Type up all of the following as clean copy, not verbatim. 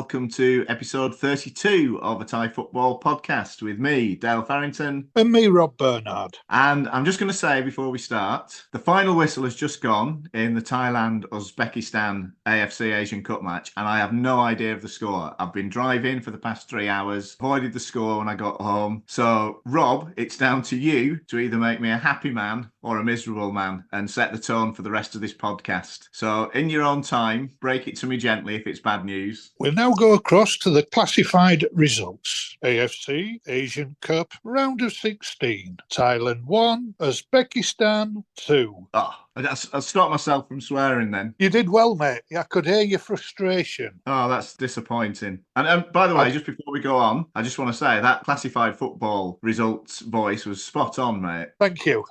welcome to episode 32 of a Thai football podcast with me, Dale Farrington. And me, Rob Bernard. And I'm just going to say before we start, the final whistle has just gone in the Thailand-Uzbekistan AFC Asian Cup match, and I have no idea of the score. I've been driving for the past 3 hours, avoided the score when I got home. So, Rob, it's down to you to either make me a happy man or a miserable man and set the tone for the rest of this podcast. So, in your own time, break it to me gently if it's bad news. We'll now go across to the classified results. AFC Asian Cup round of 16. Thailand 1, Uzbekistan 2. I'll stop myself from swearing then. You did well, mate. I could hear your frustration. Oh, that's disappointing. And by the way, just before we go on, I just want to say that classified football results voice was spot on, mate. Thank you.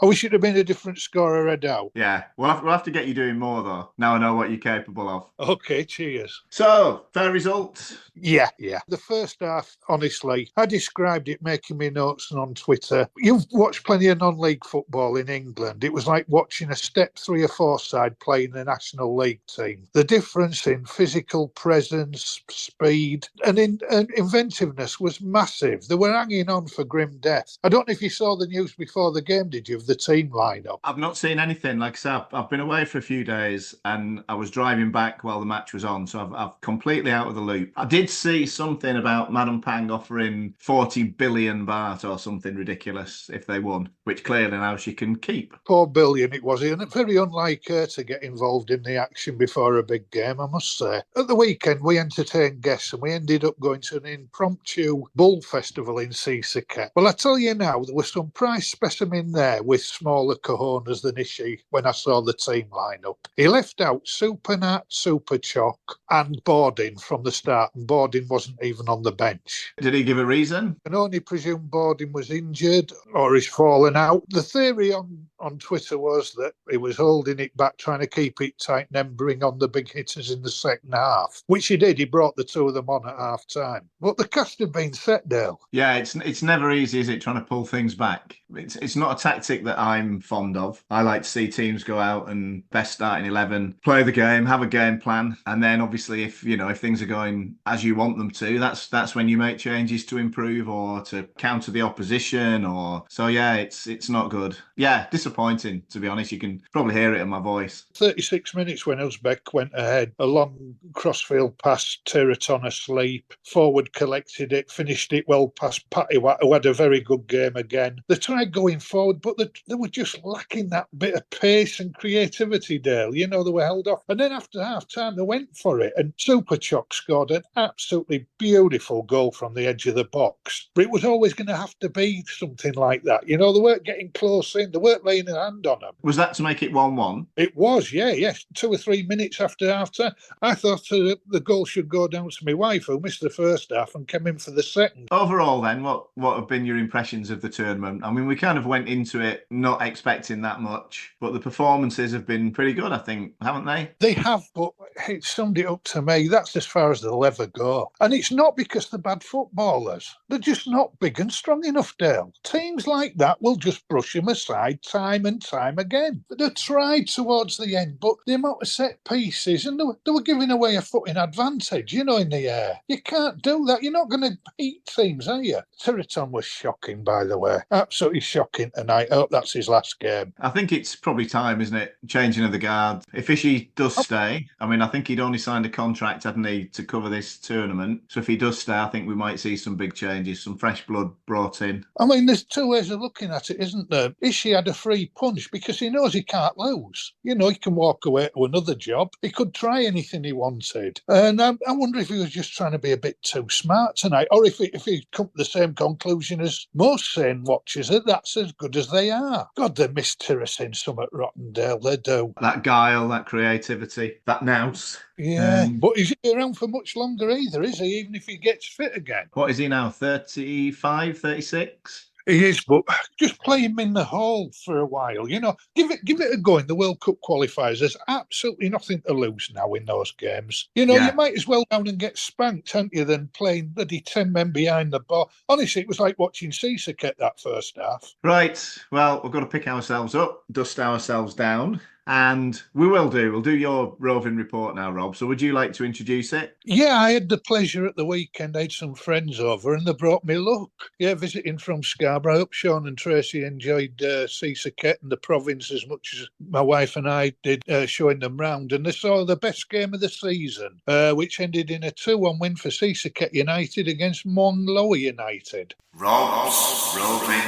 I wish it had been a different score I read out. Yeah, we'll have to get you doing more, though. Now I know what you're capable of. Okay, cheers. So, fair result? Yeah. The first half, honestly, I described it making me notes on Twitter. You've watched plenty of non-league football in England. It was like watching a step 3 or 4 side playing a National League team. The difference in physical presence, speed, and inventiveness was massive. They were hanging on for grim death. I don't know if you saw the news before the game, did you, of the team lineup? I've not seen anything. Like I said, I've been away for a few days and I was driving back while the match was on, so I've completely out of the loop. I did see something about Madam Pang offering 40 billion baht or something ridiculous if they won, which clearly now she can keep. 4 billion it was, and very unlike her to get involved in the action before a big game, I must say. At the weekend, we entertained guests and we ended up going to an impromptu bull festival in Sisaket. Well, I tell you now, there was some prize specimen there with smaller cojones than Ishii when I saw the team lineup. He left out Super Nat, Super Choc and Bordin from the start, and Bordin wasn't even on the bench. Did he give a reason? And only presume Bordin was injured or he's fallen out. The theory on Twitter was that he was holding it back, trying to keep it tight and then bring on the big hitters in the second half, which he did. He brought the 2 of them on at half time. But the cast had been set, Dale. Yeah, it's never easy, is it, trying to pull things back? It's not a tactic that I'm fond of. I like to see teams go out and best starting 11, play the game, have a game plan, and then obviously if things are going as you want them to, that's when you make changes to improve or to counter the opposition. So yeah, it's not good. Yeah, disappointing, to be honest. You can probably hear it in my voice. 36 minutes when Uzbek went ahead. A long crossfield pass, Teraton asleep. Forward collected it, finished it well past Patty, who had a very good game again. They tried going forward, but they were just lacking that bit of pace and creativity, Dale. They were held off. And then after half-time, they went for it. And Super Choc scored an absolutely beautiful goal from the edge of the box. But it was always going to have to be something like that. They weren't getting close in. They weren't laying a hand on them. Was that to make it 1-1? It was, yes. 2 or 3 minutes after half-time. I thought the goal should go down to my wife, who missed the first half and came in for the second. Overall, then, what have been your impressions of the tournament? I mean, we kind of went into it not expecting that much, but the performances have been pretty good, I think, haven't they? They have, but it summed it up to me. That's as far as they'll ever go. And it's not because they're bad footballers. They're just not big and strong enough, Dale. Teams like that will just brush them aside time and time again. They tried towards the end, but the amount of set pieces, and they were giving away a footing advantage, in the air. You can't do that. You're not going to beat teams, are you? Teraton was shocking, by the way. Absolutely shocking tonight. I hope that's his last game. I think it's probably time, isn't it? Changing of the guard. If Ishii does stay, I mean, I think he'd only signed a contract, hadn't he, to cover this tournament. So if he does stay, I think we might see some big changes, some fresh blood brought in. I mean, there's 2 ways of looking at it, isn't there? Ishii had a free punch because he knows he can't lose. He can walk away to another job. He could try anything he wanted. And I wonder if he was just trying to be a bit too smart tonight, or if he'd come to the same conclusion as most sane watchers, that that's as good as they are. God, they miss Tirasin somewhat Rottendale, they do. That guile, that creativity, that nous. Yeah, but he's not around for much longer either, is he, even if he gets fit again? What is he now, 35, 36? He is, but just play him in the hole for a while. Give it a go in the World Cup qualifiers. There's absolutely nothing to lose now in those games. You might as well go down and get spanked, haven't you, than playing bloody 10 men behind the ball. Honestly, it was like watching Sisaket that first half. Right, well, we've got to pick ourselves up, dust ourselves down, And we'll do your roving report now, Rob. So would you like to introduce it? Yeah, I had the pleasure at the weekend. I had some friends over and they brought me luck. Yeah, visiting from Scarborough. I hope Sean and Tracy enjoyed Sisaket and the province as much as my wife and I did, showing them round. And they saw the best game of the season, which ended in a 2-1 win for Sisaket United against Muang Thong United. Rob's Roving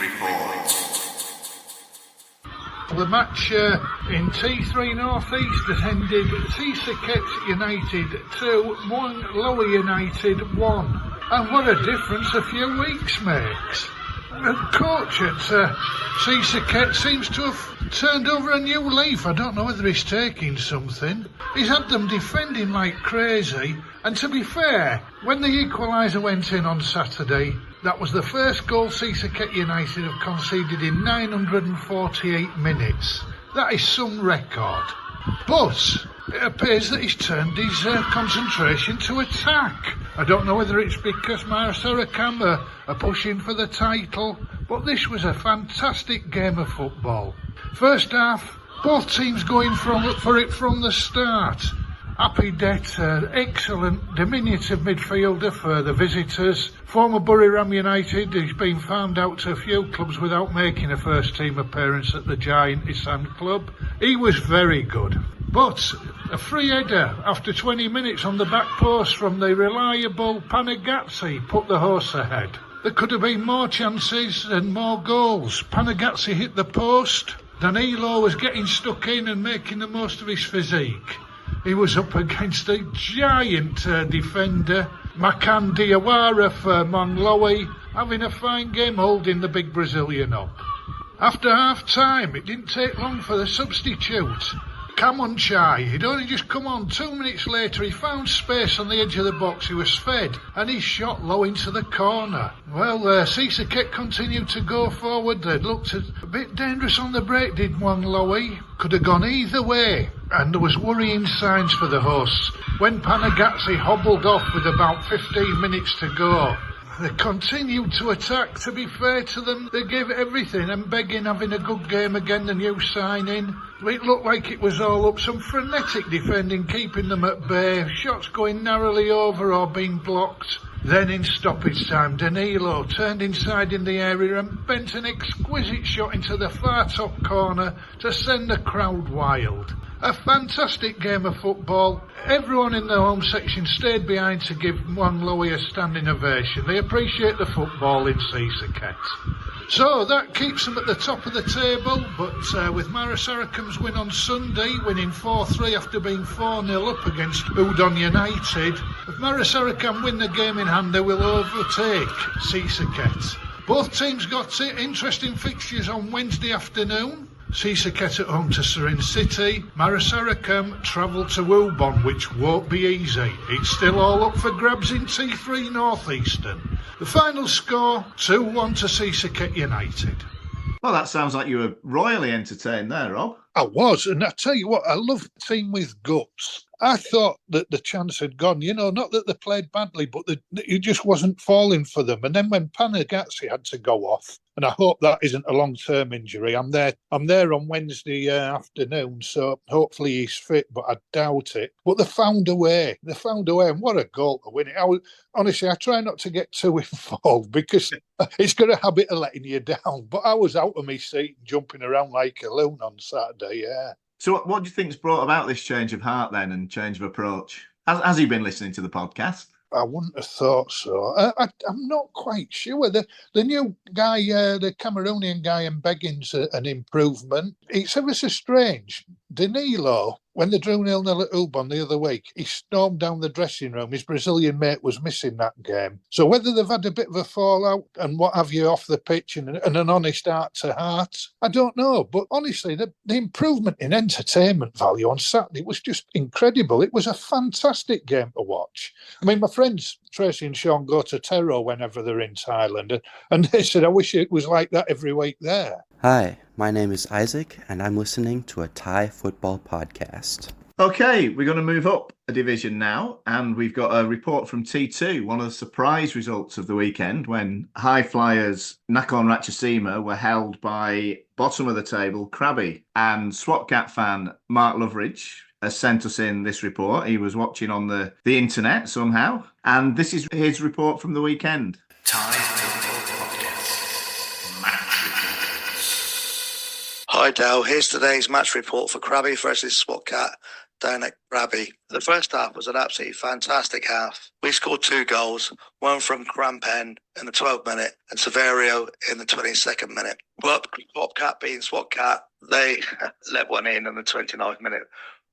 Report. The match in T3 North East has ended Sisaket United 2, Muang Thong United 1. And what a difference a few weeks makes. The coach at Sisaket seems to have turned over a new leaf. I don't know whether he's taking something. He's had them defending like crazy. And to be fair, when the equaliser went in on Saturday, that was the first goal Sisaket United have conceded in 948 minutes. That is some record. But it appears that he's turned his concentration to attack. I don't know whether it's because Sarakam are pushing for the title, but this was a fantastic game of football. First half, both teams going for it from the start. Happy Det, excellent diminutive midfielder for the visitors. Former Buriram United, he's been farmed out to a few clubs without making a first team appearance at the giant Isan club. He was very good. But a free header after 20 minutes on the back post from the reliable Panagazzi put the horse ahead. There could have been more chances and more goals. Panagazzi hit the post. Danilo was getting stuck in and making the most of his physique. He was up against a giant defender, Makan Diawara for Muang Thong, having a fine game holding the big Brazilian up. After half-time, it didn't take long for the substitute. Kamonchai, he'd only just come on. 2 minutes later, he found space on the edge of the box. He was fed, and he shot low into the corner. Well, Sisaket continued to go forward. They looked a bit dangerous on the break, did Muang Thong. Could have gone either way, and there was worrying signs for the hosts when Panagazzi hobbled off with about 15 minutes to go. They continued to attack. To be fair to them, they gave everything, and Begin having a good game again, the new signing. It looked like it was all up. Some frenetic defending, keeping them at bay. Shots going narrowly over or being blocked. Then in stoppage time, Danilo turned inside in the area and bent an exquisite shot into the far top corner to send the crowd wild. A fantastic game of football. Everyone in the home section stayed behind to give Muang Thong a standing ovation. They appreciate the football in Sisaket. So that keeps them at the top of the table, but with Sarakam's win on Sunday, winning 4-3 after being 4-0 up against Udon United, if Sarakam win the game in hand, they will overtake Sisaket. Both teams got interesting fixtures on Wednesday afternoon. Sisaket at home to Surin City. Sarakam travel to Ubon, which won't be easy. It's still all up for grabs in T3 North Eastern. The final score, 2-1 to Sisaket United. Well, that sounds like you were royally entertained there, Rob. I was, and I tell you what, I love a team with guts. I thought that the chance had gone, not that they played badly, but it just wasn't falling for them. And then when Panagazzi had to go off, and I hope that isn't a long-term injury. I'm there on Wednesday afternoon, so hopefully he's fit, but I doubt it. But they found a way, and what a goal to win it. Honestly, I try not to get too involved because it's got a habit of letting you down. But I was out of my seat jumping around like a loon on Saturday, yeah. So what do you think's brought about this change of heart then and change of approach? Has he been listening to the podcast? I wouldn't have thought so. I'm not quite sure. The new guy, the Cameroonian guy, and Beggin's an improvement. It's ever so strange. Danilo, when they drew 0-0 at Ubon the other week, he stormed down the dressing room. His Brazilian mate was missing that game. So whether they've had a bit of a fallout and what have you off the pitch and an honest heart-to-heart, I don't know. But honestly, the improvement in entertainment value on Saturday was just incredible. It was a fantastic game to watch. I mean, my friends Tracy and Sean go to Tero whenever they're in Thailand, and they said, I wish it was like that every week there. Hi, my name is Isaac, and I'm listening to a Thai football podcast. Okay, we're going to move up a division now, and we've got a report from T2, one of the surprise results of the weekend when high flyers Nakhon Ratchasima were held by bottom of the table Krabi. And Swat Cat fan Mark Loveridge has sent us in this report. He was watching on the internet somehow, and this is his report from the weekend. Thai Football Podcast Match Reports. Hi Dale, here's today's match report for Krabi versus Swat Cat down at Krabi. The first half was an absolutely fantastic half. We scored 2 goals, one from Krampen in the 12th minute and Severio in the 22nd minute. But Swat Cat being Swat Cat, they let one in the 29th minute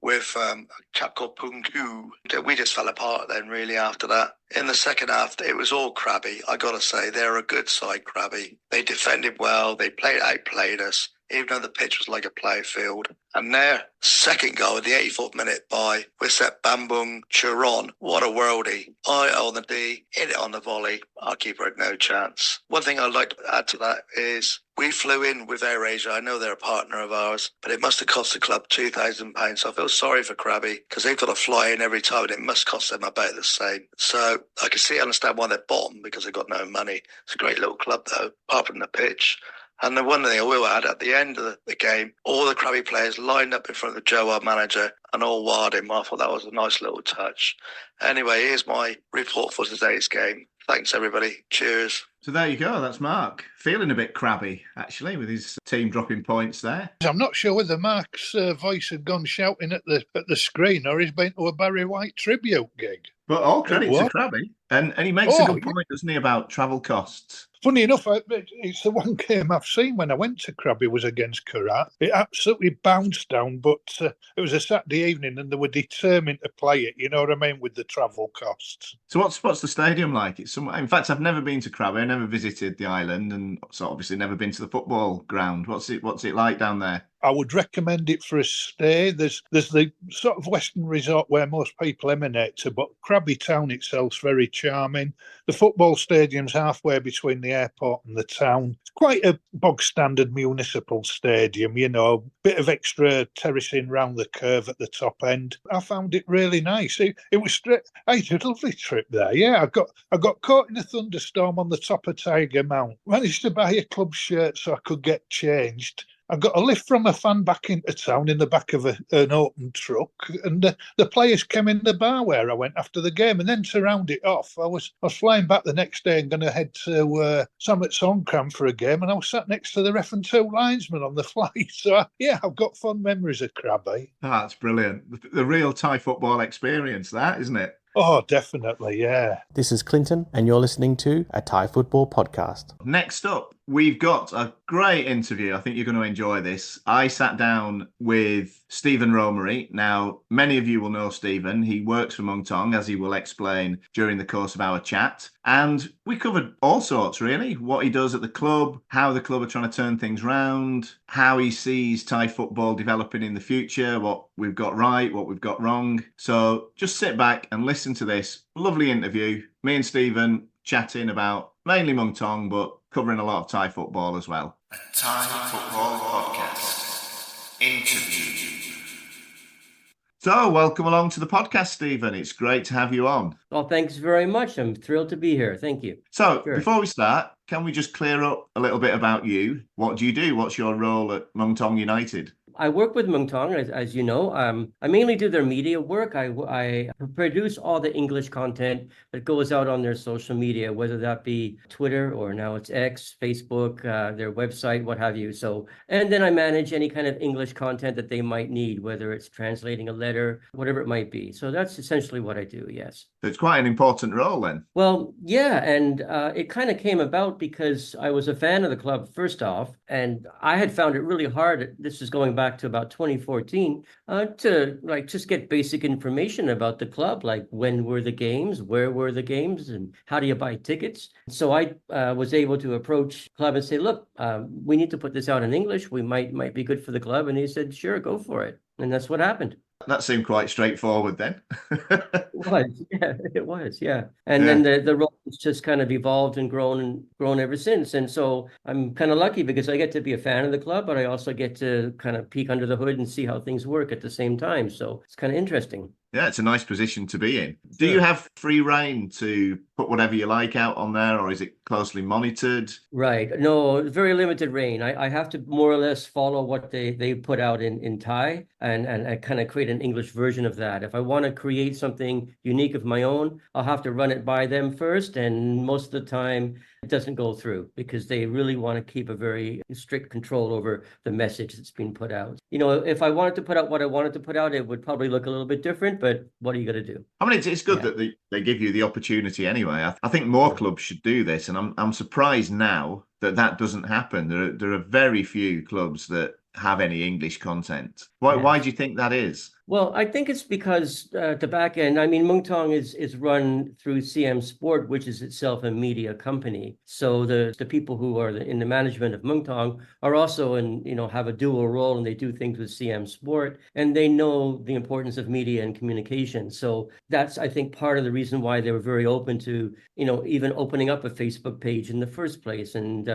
with a chap called Punku. We just fell apart then really after that. In the second half, it was all Krabi. I got to say, they're a good side, Krabi. They defended well. They outplayed us, even though the pitch was like a play field. And their second goal in the 84th minute by Wisep Bambung Churon. What a worldie. Eye on the D, hit it on the volley. Our keeper had no chance. One thing I'd like to add to that is we flew in with AirAsia. I know they're a partner of ours, but it must have cost the club £2,000. So I feel sorry for Krabi because they've got to fly in every time and it must cost them about the same. So I can understand why they're bottom because they've got no money. It's a great little club though, apart from the pitch. And the one thing I will add, at the end of the game, all the Krabi players lined up in front of the Joe, our manager, and all wired him. I thought that was a nice little touch. Anyway, here's my report for today's game. Thanks, everybody. Cheers. So there you go. That's Mark. Feeling a bit crabby, actually, with his team dropping points there. I'm not sure whether Mark's voice had gone shouting at the screen or he's been to a Barry White tribute gig. But all credit to Krabi. And he makes a good point, doesn't he, about travel costs. Funny enough, it's the one game I've seen when I went to Krabi was against Karat. It absolutely bounced down, but it was a Saturday evening and they were determined to play it, you know what I mean, with the travel costs. So what's the stadium like? It's in fact, I've never been to Krabi. I never visited the island and so obviously never been to the football ground. What's it like down there? I would recommend it for a stay. There's the sort of Western resort where most people emanate to, but Krabi town itself's very charming. The football stadium's halfway between the airport and the town. It's quite a bog standard municipal stadium, you know, bit of extra terracing round the curve at the top end. I found it really nice. It was I had a lovely trip there. Yeah, I got caught in a thunderstorm on the top of Tiger Mount. Managed to buy a club shirt so I could get changed. I got a lift from a fan back into town in the back of an open truck, and the players came in the bar where I went after the game. And then to round it off, I was flying back the next day and going to head to Summit Songkram for a game, and I was sat next to the ref and 2 linesmen on the flight. So I've got fond memories of Krabi. That's brilliant. The real Thai football experience, that, isn't it? Oh, definitely, yeah. This is Clinton, and you're listening to a Thai Football Podcast. Next up, we've got a great interview. I think you're going to enjoy this. I sat down with Stephen Romary. Now, many of you will know Stephen. He works for Muang Thong, as he will explain during the course of our chat. And we covered all sorts, really. What he does at the club, how the club are trying to turn things round, how he sees Thai football developing in the future, what we've got right, what we've got wrong. So just sit back and listen to this lovely interview. Me and Stephen chatting about mainly Muang Thong, but covering a lot of Thai football as well. A Thai Football Podcast Interview. So, welcome along to the podcast, Stephen. It's great to have you on. Well, thanks very much. I'm thrilled to be here. Thank you. So, Before we start, can we just clear up a little bit about you? What do you do? What's your role at Muang Thong United? I work with Muang Thong, as you know. I mainly do their media work. I produce all the English content that goes out on their social media, whether that be Twitter or now it's X, Facebook, their website, what have you. So, and then I manage any kind of English content that they might need, whether it's translating a letter, whatever it might be. So that's essentially what I do, yes. So it's quite an important role then. Well, yeah, and it kind of came about because I was a fan of the club, first off, and I had found it really hard. This is going back to about 2014 to just get basic information about the club, like when were the games, where were the games, and how do you buy tickets. So I was able to approach the club and say, look, we need to put this out in English. We might be good for the club. And he said, sure, go for it. And that's what happened. That seemed quite straightforward then. It was, yeah, it was, yeah. And Yeah. then the role has just kind of evolved and grown ever since. And so I'm kind of lucky because I get to be a fan of the club, but I also get to kind of peek under the hood and see how things work at the same time. So it's kind of interesting. Yeah, it's a nice position to be in. Do you have free reign to put whatever you like out on there, or is it closely monitored? Right. No, very limited reign. I have to more or less follow what they put out in Thai and I kind of create an English version of that. If I want to create something unique of my own, I'll have to run it by them first. And most of the time it doesn't go through because they really want to keep a very strict control over the message that's being put out. You know, if I wanted to put out what I wanted to put out, it would probably look a little bit different, but what are you going to do? I mean, it's good that they give you the opportunity anyway. I think more clubs should do this, and I'm surprised now that doesn't happen. There are very few clubs that have any English content. Why do you think that is? Well, I think it's because the back end, I mean, Muang Thong is run through CM Sport, which is itself a media company. So the people who are in the management of Muang Thong are also have a dual role, and they do things with CM Sport, and they know the importance of media and communication. So that's, I think, part of the reason why they were very open to, even opening up a Facebook page in the first place and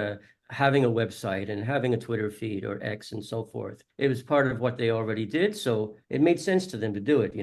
having a website and having a Twitter feed or X and so forth. It was part of what they already did. So it made sense to them to do it,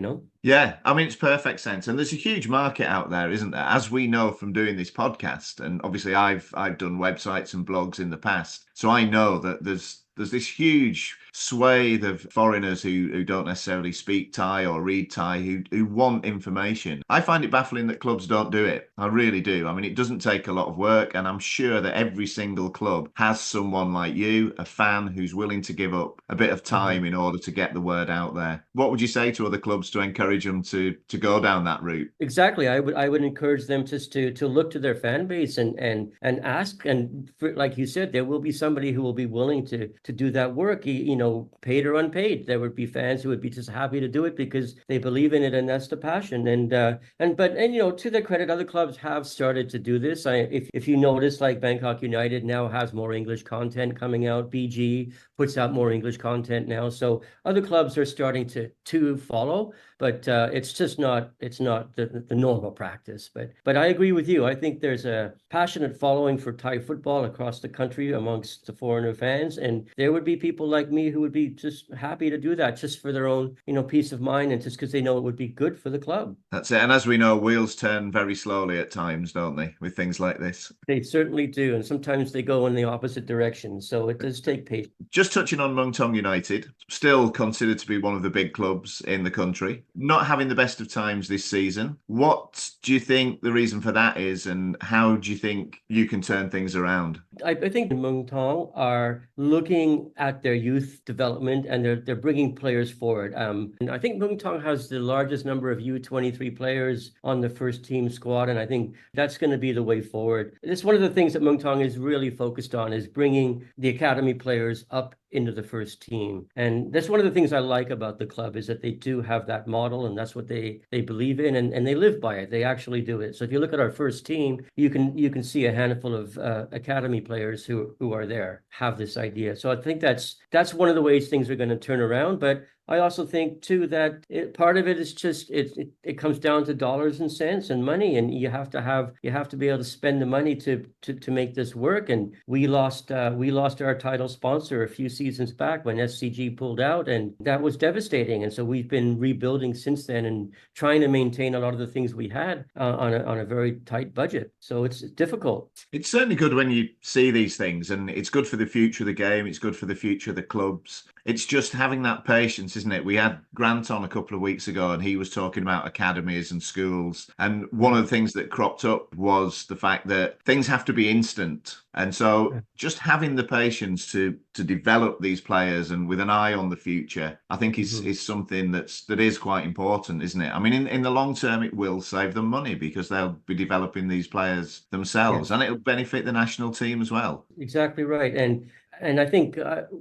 Yeah, I mean, it's perfect sense. And there's a huge market out there, isn't there? As we know from doing this podcast. And obviously I've done websites and blogs in the past. So I know that there's this huge swathe of foreigners who don't necessarily speak Thai or read Thai who want information. I find it baffling that clubs don't do it. I really do. I mean, it doesn't take a lot of work, and I'm sure that every single club has someone like you, a fan who's willing to give up a bit of time in order to get the word out there. What would you say to other clubs to encourage them to go down that route? Exactly. I would encourage them just to look to their fan base and ask. And like you said, there will be somebody who will be willing to do that work, paid or unpaid. There would be fans who would be just happy to do it because they believe in it, and that's the passion. And to their credit, other clubs have started to do this. If you notice, like Bangkok United now has more English content coming out. BG puts out more English content now. So other clubs are starting to follow, but it's not the normal practice. But I agree with you. I think there's a passionate following for Thai football across the country amongst the foreigner fans, and there would be people like me who would be just happy to do that just for their own peace of mind, and just because they know it would be good for the club. That's it. And as we know, wheels turn very slowly at times, don't they, with things like this? They certainly do, and sometimes they go in the opposite direction, so it does take patience. Just touching on Muang Thong United, still considered to be one of the big clubs in the country, not having the best of times this season. What do you think the reason for that is, and how do you think you can turn things around? I think Muang Thong are looking at their youth development, and they're bringing players forward. And I think Muang Thong has the largest number of U23 players on the first team squad, and I think that's going to be the way forward. It's one of the things that Muang Thong is really focused on, is bringing the academy players up into the first team. And that's one of the things I like about the club, is that they do have that model, and that's what they believe in, and they live by it. They actually do it. So if you look at our first team, you can see a handful of academy players who are there have this idea. So I think that's one of the ways things are going to turn around. But I also think too that part of it is just it comes down to dollars and cents and money, and you have to be able to spend the money to make this work. And we lost our title sponsor a few seasons back when SCG pulled out, and that was devastating. And so we've been rebuilding since then and trying to maintain a lot of the things we had on a very tight budget. So it's difficult. It's certainly good when you see these things, and it's good for the future of the game. It's good for the future of the clubs. It's just having that patience, isn't it? We had Grant on a couple of weeks ago, and he was talking about academies and schools. And one of the things that cropped up was the fact that things have to be instant. And so just having the patience to develop these players, and with an eye on the future, I think is something that is quite important, isn't it? I mean, in the long term, it will save them money because they'll be developing these players themselves, and it'll benefit the national team as well. Exactly right. And And I think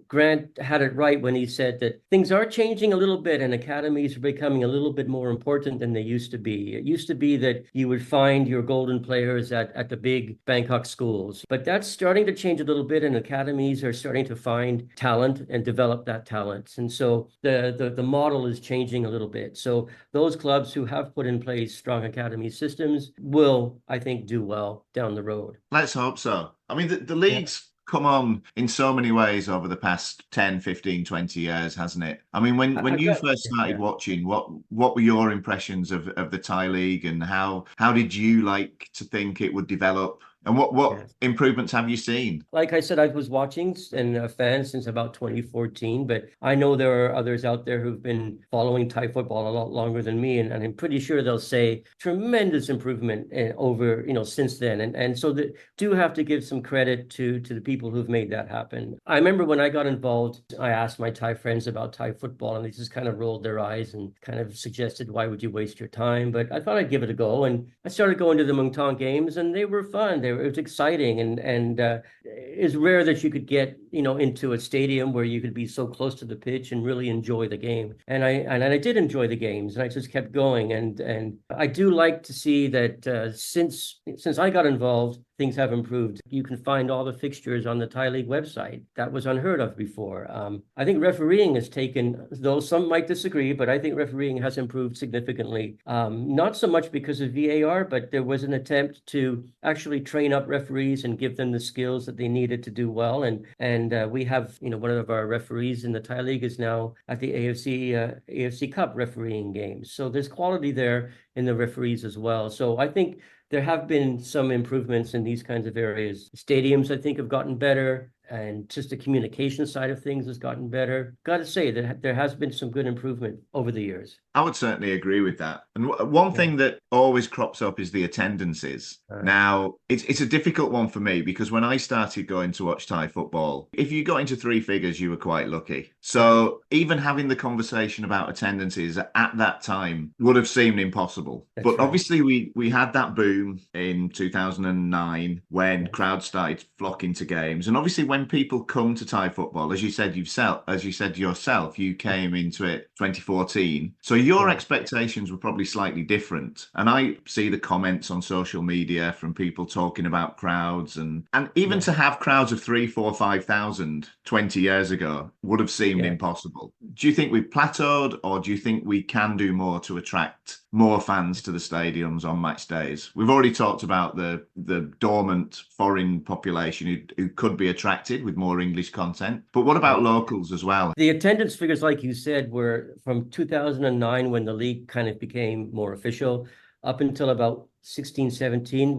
Grant had it right when he said that things are changing a little bit and academies are becoming a little bit more important than they used to be. It used to be that you would find your golden players at the big Bangkok schools, but that's starting to change a little bit, and academies are starting to find talent and develop that talent. And so the model is changing a little bit. So those clubs who have put in place strong academy systems will, I think, do well down the road. Let's hope so. I mean, the league's come on in so many ways over the past 10, 15, 20 years, hasn't it? I mean, when you first started watching, what were your impressions of the Thai league, and how did you like to think it would develop? And what improvements have you seen? Like I said, I was watching and a fan since about 2014, but I know there are others out there who've been following Thai football a lot longer than me, and I'm pretty sure they'll say tremendous improvement over, since then. And so do have to give some credit to the people who've made that happen. I remember when I got involved, I asked my Thai friends about Thai football, and they just kind of rolled their eyes and kind of suggested, why would you waste your time? But I thought I'd give it a go, and I started going to the Muang Thong games, and they were fun. It was exciting, and it's rare that you could get into a stadium where you could be so close to the pitch and really enjoy the game. And I did enjoy the games, and I just kept going. And I do like to see that since I got involved, things have improved. You can find all the fixtures on the Thai League website. That was unheard of before. I think refereeing has taken, though some might disagree, but I think refereeing has improved significantly. Not so much because of VAR, but there was an attempt to actually train up referees and give them the skills that they needed to do well. And we have, one of our referees in the Thai League is now at the AFC Cup refereeing games. So there's quality there in the referees as well. So I think there have been some improvements in these kinds of areas. Stadiums, I think, have gotten better, and just the communication side of things has gotten better. Got to say that there has been some good improvement over the years. I would certainly agree with that. And one thing that always crops up is the attendances. Now, it's a difficult one for me, because when I started going to watch Thai football, if you got into three figures, you were quite lucky. So even having the conversation about attendances at that time would have seemed impossible. But obviously we had that boom in 2009 when crowds started flocking to games. And obviously when people come to Thai football, as you said yourself, you came into it 2014. So your expectations were probably slightly different. And I see the comments on social media from people talking about crowds, and even to have crowds of 3,000, 4,000, 5,000 20 years ago would have seemed impossible. Do you think we've plateaued, or do you think we can do more to attract more fans to the stadiums on match days? We've already talked about the dormant foreign population who could be attracted with more English content, but what about locals as well? The attendance figures, like you said, were from 2009, when the league kind of became more official, up until about 16, 17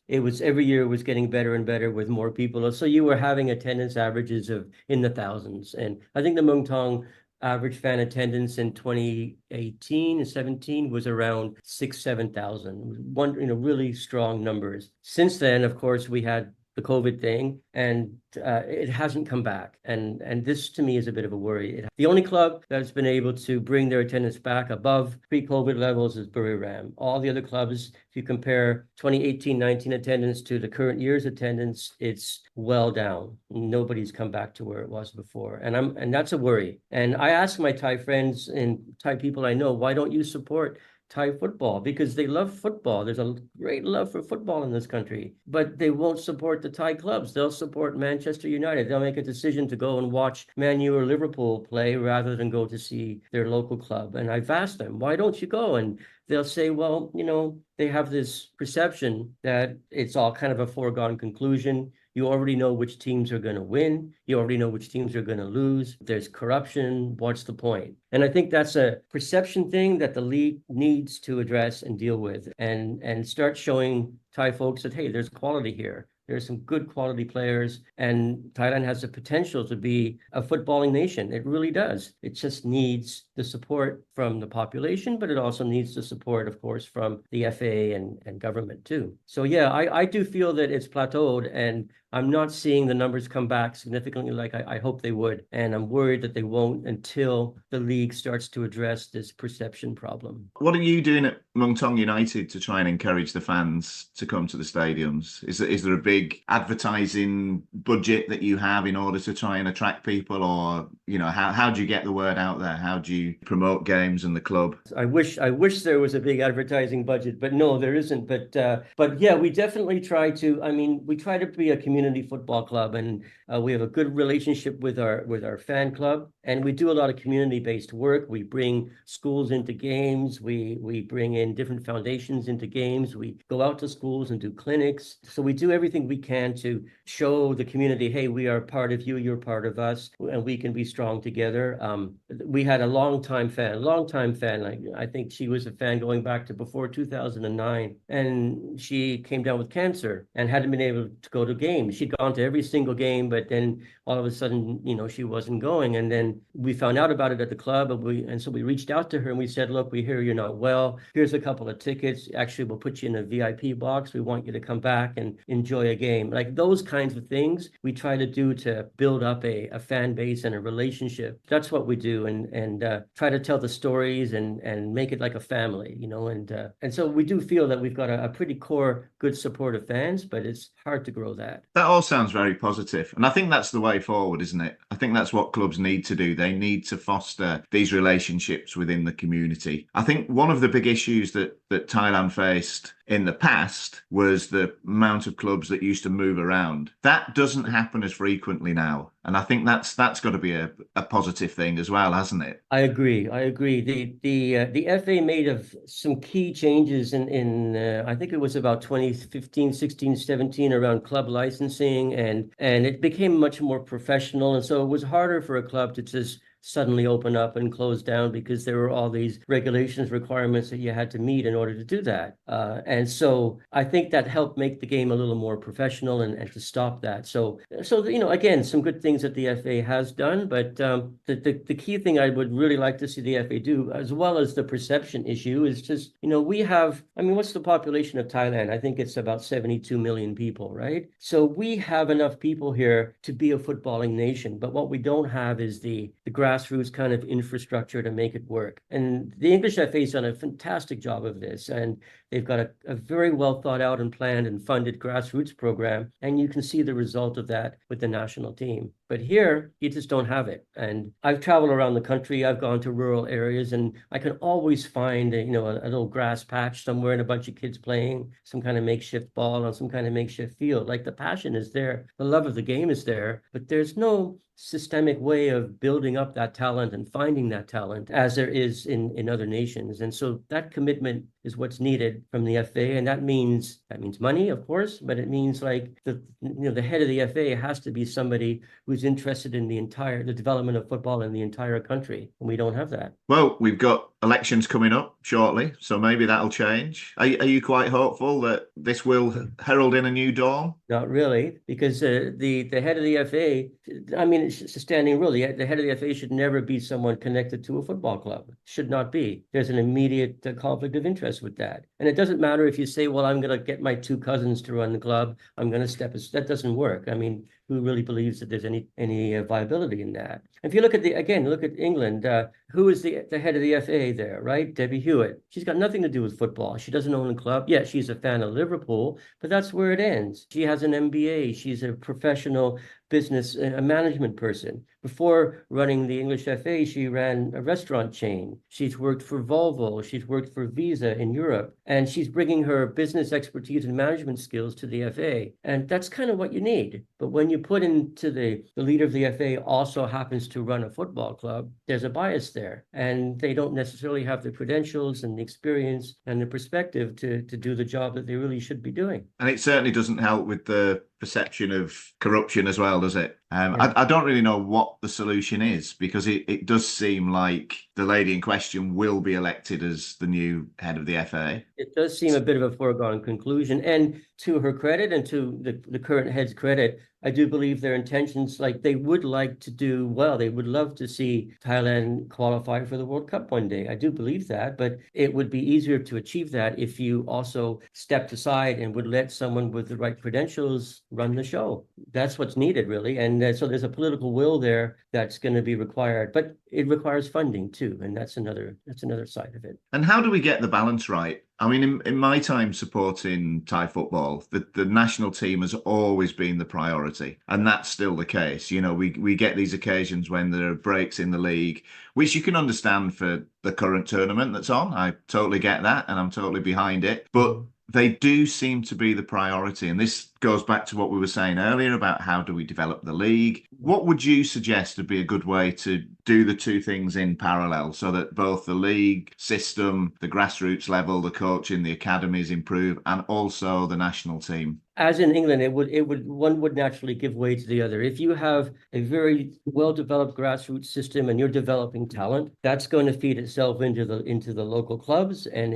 it was every year was getting better and better with more people. So you were having attendance averages of in the thousands. And I think the Muang Thong average fan attendance in 2018 and 17 was around 6,000, 7,000. Really strong numbers. Since then, of course, we had the COVID thing, and it hasn't come back. And this to me is a bit of a worry. The only club that's been able to bring their attendance back above pre-COVID levels is Buriram. All the other clubs, if you compare 2018-19 attendance to the current year's attendance, it's well down. Nobody's come back to where it was before. And that's a worry. And I ask my Thai friends and Thai people I know, why don't you support Thai football? Because they love football. There's a great love for football in this country, but they won't support the Thai clubs. They'll support Manchester United. They'll make a decision to go and watch Man U or Liverpool play rather than go to see their local club. And I've asked them, why don't you go? And they'll say, well, they have this perception that it's all kind of a foregone conclusion. You already know which teams are going to win. You already know which teams are going to lose. There's corruption. What's the point? And I think that's a perception thing that the league needs to address and deal with, and start showing Thai folks that, hey, there's quality here. There's some good quality players, and Thailand has the potential to be a footballing nation. It really does. It just needs the support from the population, but it also needs the support, of course, from the FA and government too. So yeah, I do feel that it's plateaued, and I'm not seeing the numbers come back significantly like I hope they would. And I'm worried that they won't until the league starts to address this perception problem. What are you doing at Muang Thong United to try and encourage the fans to come to the stadiums? Is there a big advertising budget that you have in order to try and attract people, or how do you get the word out there? How do you promote games and the club? I wish there was a big advertising budget, but no, there isn't. But yeah, we definitely try to. I mean, we try to be a community football club, and we have a good relationship with our fan club, and we do a lot of community-based work. We bring schools into games. We bring in different foundations into games. We go out to schools and do clinics. So we do everything we can to show the community, hey, we are part of you, you're part of us, and we can be strong together. We had a longtime fan. I think she was a fan going back to before 2009, and she came down with cancer and hadn't been able to go to games. She'd gone to every single game, but then all of a sudden, she wasn't going. And then we found out about it at the club, and so we reached out to her and we said, look, we hear you're not well. Here's a couple of tickets. Actually, we'll put you in a VIP box. We want you to come back and enjoy a game. Like those kinds of things we try to do to build up a fan base and a relationship. That's what we do, and try to tell the stories and make it like a family, and so we do feel that we've got a pretty core, good support of fans, but it's hard to grow that. That all sounds very positive, and I think that's the way forward, isn't it? I think that's what clubs need to do. They need to foster these relationships within the community. I think one of the big issues that Thailand faced in the past was the amount of clubs that used to move around. That doesn't happen as frequently now. And I think that's got to be a positive thing as well, hasn't it? I agree. The FA made of some key changes in I think it was about 2015, 16, 17 around club licensing, and it became much more professional. And so it was harder for a club to just suddenly open up and close down because there were all these regulations, requirements that you had to meet in order to do that. And so I think that helped make the game a little more professional and to stop that. So again, some good things that the FA has done, but the key thing I would really like to see the FA do, as well as the perception issue, is just, we have, what's the population of Thailand? I think it's about 72 million people, right? So we have enough people here to be a footballing nation, but what we don't have is the grassroots kind of infrastructure to make it work. And the English FA has done a fantastic job of this, and they've got a very well thought out and planned and funded grassroots program, and you can see the result of that with the national team. But here, you just don't have it. And I've traveled around the country. I've gone to rural areas, and I can always find a little grass patch somewhere and a bunch of kids playing some kind of makeshift ball on some kind of makeshift field. Like, the passion is there, the love of the game is there, but there's no systemic way of building up that talent and finding that talent as there is in other nations. And so that commitment is what's needed from the FA, and that means money, of course, but it means like the head of the FA has to be somebody who's interested in the development of football in the entire country, and we don't have that. Well, we've got elections coming up shortly, so maybe that'll change. Are you quite hopeful that this will herald in a new dawn? Not really, because the head of the FA, it's a standing rule. The head of the FA should never be someone connected to a football club. Should not be. There's an immediate conflict of interest with that. And it doesn't matter if you say, well, I'm going to get my two cousins to run the club. I'm going to step. That doesn't work. Who really believes that there's any viability in that? If you look at England, who is the head of the FA there, right? Debbie Hewitt. She's got nothing to do with football. She doesn't own a club. Yeah, she's a fan of Liverpool, but that's where it ends. She has an MBA. She's a professional business, a management person. Before running the English FA, she ran a restaurant chain. She's worked for Volvo. She's worked for Visa in Europe. And she's bringing her business expertise and management skills to the FA. And that's kind of what you need. But when you put into the leader of the FA also happens to run a football club, there's a bias there. And they don't necessarily have the credentials and the experience and the perspective to do the job that they really should be doing. And it certainly doesn't help with the perception of corruption as well, does it? I don't really know what the solution is, because it does seem like the lady in question will be elected as the new head of the FA. It does seem a bit of a foregone conclusion. And to her credit and to the current head's credit, I do believe their intentions, like they would like to do well. They would love to see Thailand qualify for the World Cup one day. I do believe that, but it would be easier to achieve that if you also stepped aside and would let someone with the right credentials run the show. That's what's needed, really. And so there's a political will there that's going to be required, but it requires funding too. And that's another side of it. And how do we get the balance right I mean, in my time supporting Thai football, the national team has always been the priority, and that's still the case. You know, we get these occasions when there are breaks in the league, which you can understand for the current tournament that's on. I totally get that, and I'm totally behind it. But they do seem to be the priority. And this goes back to what we were saying earlier about how do we develop the league. What would you suggest would be a good way to do the two things in parallel so that both the league system, the grassroots level, the coaching, the academies improve, and also the national team? As in England, one would naturally give way to the other. If you have a very well-developed grassroots system and you're developing talent, that's going to feed itself into the local clubs and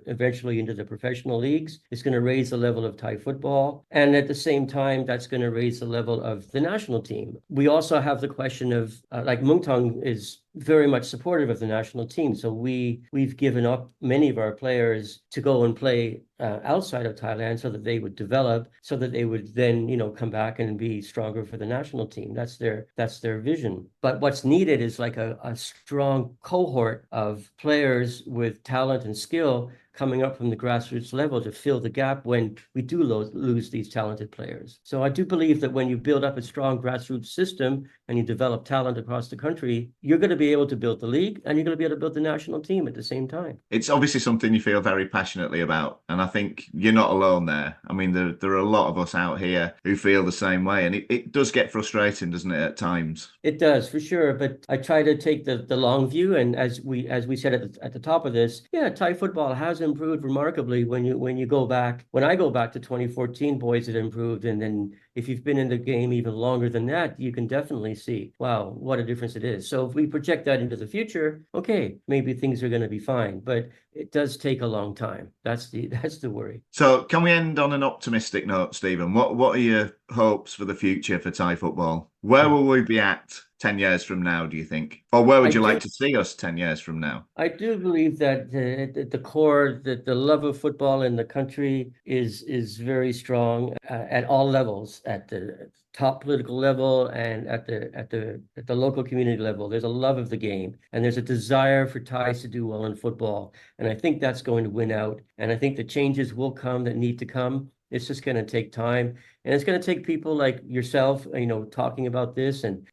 eventually into the professional leagues. It's going to raise the level of Thai football, and at the same time, that's going to raise the level of the national team. We also have the question of like Muang Thong is very much supportive of the national team. So we've given up many of our players to go and play outside of Thailand so that they would develop, so that they would then, come back and be stronger for the national team. That's their vision. But what's needed is like a strong cohort of players with talent and skill coming up from the grassroots level to fill the gap when we do lose these talented players. So I do believe that when you build up a strong grassroots system and you develop talent across the country, you're going to be able to build the league and you're going to be able to build the national team at the same time. It's obviously something you feel very passionately about. And I think you're not alone there. I mean, there are a lot of us out here who feel the same way. And it does get frustrating, doesn't it, at times? It does, for sure. But I try to take the long view. And as we said at the top of this, yeah, Thai football has improved remarkably when I go back to 2014, boys, it improved. And then if you've been in the game even longer than that, you can definitely see, wow, what a difference it is. So if we project that into the future, okay, maybe things are going to be fine, but it does take a long time. That's the worry. So can we end on an optimistic note, Stephen? What are your hopes for the future for Thai football? Where will we be at 10 years from now, do you think? Or where would you like to see us 10 years from now? I do believe that the core, that the love of football in the country is very strong at all levels, at the top political level and at the local community level. There's a love of the game and there's a desire for Thais to do well in football. And I think that's going to win out. And I think the changes will come that need to come. It's just going to take time. And it's going to take people like yourself, talking about this and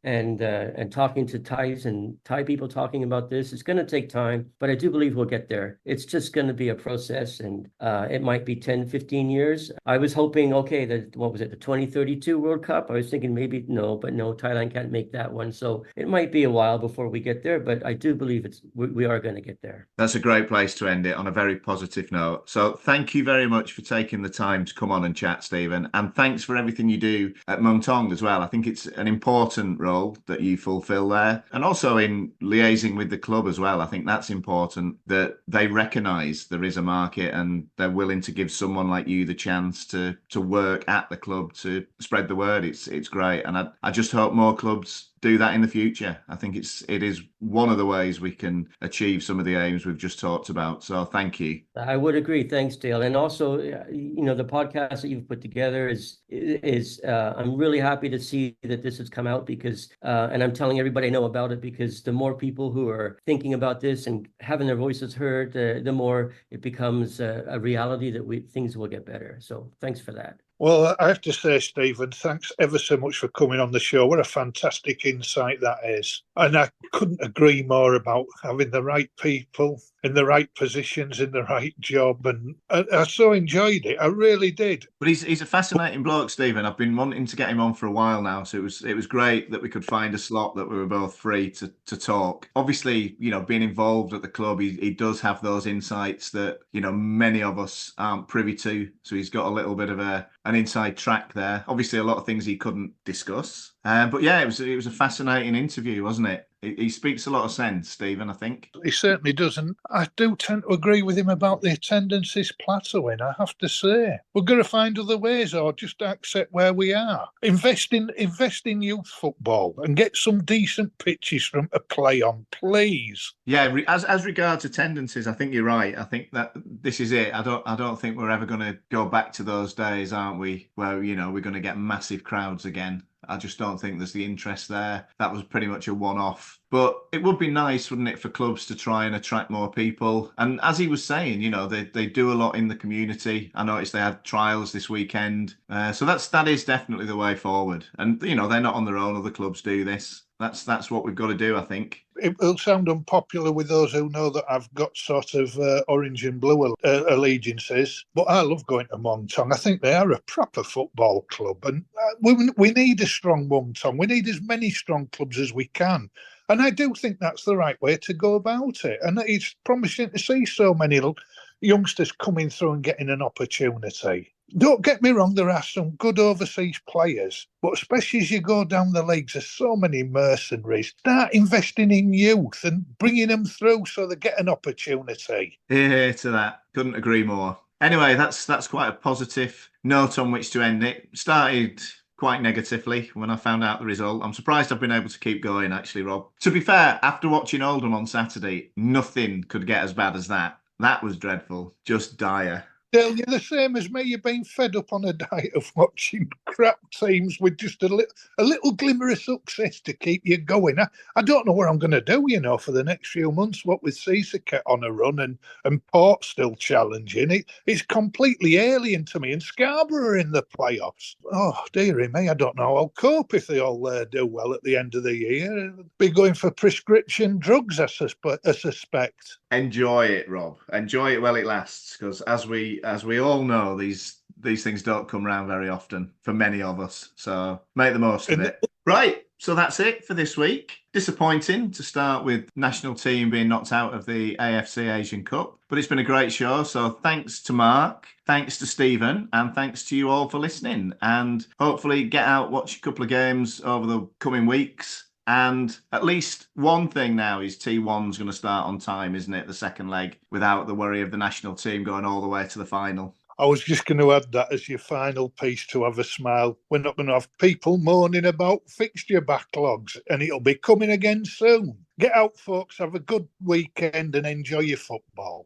talking to Thais and Thai people talking about this. It's going to take time, but I do believe we'll get there. It's just going to be a process, and it might be 10, 15 years. I was hoping, okay, the 2032 World Cup? I was thinking maybe no, but no, Thailand can't make that one. So it might be a while before we get there, but I do believe we are going to get there. That's a great place to end it on a very positive note. So thank you very much for taking the time to come on and chat, Stephen. And thanks for everything you do at Muang Thong as well. I think it's an important role that you fulfill there. And also in liaising with the club as well. I think that's important that they recognise there is a market and they're willing to give someone like you the chance to work at the club to spread the word. It's great. And I just hope more clubs do that in the future. I think it is one of the ways we can achieve some of the aims we've just talked about. So thank you. I would agree. Thanks, Dale. And also, the podcast that you've put together is I'm really happy to see that this has come out because, and I'm telling everybody I know about it, because the more people who are thinking about this and having their voices heard, the more it becomes a reality that things will get better. So thanks for that. Well, I have to say, Stephen, thanks ever so much for coming on the show. What a fantastic insight that is. And I couldn't agree more about having the right people in the right positions, in the right job. And I so enjoyed it. I really did. But he's a fascinating bloke, Stephen. I've been wanting to get him on for a while now. So it was great that we could find a slot that we were both free to talk. Obviously, being involved at the club, he does have those insights that, many of us aren't privy to. So he's got a little bit of an inside track there. Obviously, a lot of things he couldn't discuss. But yeah, it was a fascinating interview, wasn't it? He speaks a lot of sense, Stephen, I think. He certainly does. And I do tend to agree with him about the attendance is plateauing, I have to say. We're going to find other ways or just accept where we are. Invest in youth football and get some decent pitches from a play on, please. Yeah, as regards attendances, I think you're right. I think that this is it. I don't think we're ever going to go back to those days, aren't we? Where, we're going to get massive crowds again. I just don't think there's the interest there. That was pretty much a one-off. But it would be nice, wouldn't it, for clubs to try and attract more people. And as he was saying, they do a lot in the community. I noticed they had trials this weekend. So that is definitely the way forward. And, they're not on their own. Other clubs do this. That's what we've got to do, I think. It will sound unpopular with those who know that I've got sort of orange and blue allegiances, but I love going to Muang Thong. I think they are a proper football club, and we need a strong Muang Thong. We need as many strong clubs as we can. And I do think that's the right way to go about it. And it's promising to see so many youngsters coming through and getting an opportunity. Don't get me wrong, there are some good overseas players, but especially as you go down the leagues, there's so many mercenaries. Start investing in youth and bringing them through so they get an opportunity. Here to that. Couldn't agree more. Anyway, that's quite a positive note on which to end it. Started quite negatively when I found out the result. I'm surprised I've been able to keep going, actually, Rob. To be fair, after watching Oldham on Saturday, nothing could get as bad as that. That was dreadful. Just dire. Dale, you're the same as me. You've been fed up on a diet of watching crap teams with just a little glimmer of success to keep you going. I don't know what I'm going to do, for the next few months, what with Sisaket on a run and Port still challenging. It's completely alien to me. And Scarborough are in the playoffs. Oh, dearie me, I don't know how I'll cope if they all do well at the end of the year. Be going for prescription drugs, I suspect. Enjoy it, Rob. Enjoy it while it lasts, because as we all know, these things don't come around very often for many of us. So make the most of it. Right. So that's it for this week. Disappointing to start with national team being knocked out of the AFC Asian Cup, but it's been a great show. So thanks to Mark, thanks to Stephen, and thanks to you all for listening. And hopefully get out, watch a couple of games over the coming weeks. And at least one thing now is T1's going to start on time, isn't it? The second leg, without the worry of the national team going all the way to the final. I was just going to add that as your final piece to have a smile. We're not going to have people moaning about fixture backlogs, and it'll be coming again soon. Get out, folks. Have a good weekend and enjoy your football.